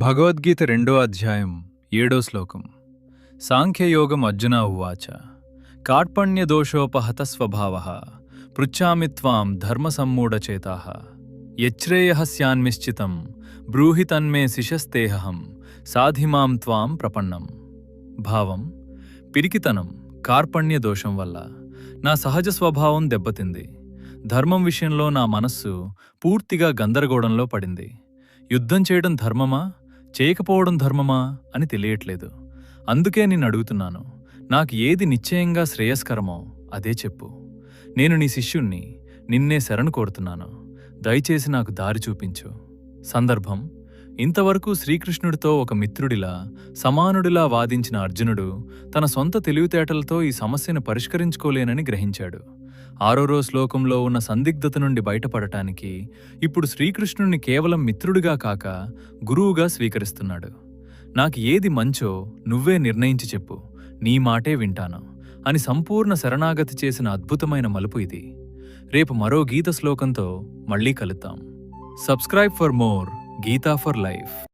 భగవద్గీత 2వ అధ్యాయం 7వ శ్లోకం. సాంఖ్యయోగం అర్జున ఉవాచ కార్పణ్యదోషోపహత స్వభావః పృచ్ఛామి త్వాం ధర్మసమ్మూఢచేతాః యచ్ఛ్రేయః స్యాన్నిశ్చితం బ్రూహి తన్మే శిషస్తేహం సాధిమాం త్వాం ప్రపన్నం. భావం: పిరికితనం, కార్పణ్య దోషం వల్ల నా సహజ స్వభావం దెబ్బతింది. ధర్మం విషయంలో నా మనస్సు పూర్తిగా గందరగోళంలో పడింది. యుద్ధం చేయడం ధర్మమా, చేయకపోవడం ధర్మమా అని తెలియట్లేదు. అందుకే నిన్ను అడుగుతున్నాను, నాకు ఏది నిశ్చయంగా శ్రేయస్కరమో అదే చెప్పు. నేను నీ శిష్యుణ్ణి, నిన్నే శరణు కోరుతున్నాను. దయచేసి నాకు దారి చూపించు. సందర్భం: ఇంతవరకు శ్రీకృష్ణుడితో ఒక మిత్రుడిలా, సమానుడిలా వాదించిన అర్జునుడు తన సొంత తెలివితేటలతో ఈ సమస్యను పరిష్కరించుకోలేనని గ్రహించాడు. 6వ శ్లోకంలో ఉన్న సందిగ్ధత నుండి బయటపడటానికి ఇప్పుడు శ్రీకృష్ణుణ్ణి కేవలం మిత్రుడిగా కాక గురువుగా స్వీకరిస్తున్నాడు. నాకు ఏది మంచో నువ్వే నిర్ణయించి చెప్పు, నీ మాటే వింటాను అని సంపూర్ణ శరణాగతి చేసిన అద్భుతమైన మలుపు ఇది. రేపు మరో గీత శ్లోకంతో మళ్ళీ కలుద్దాం. Subscribe for more Gita for life.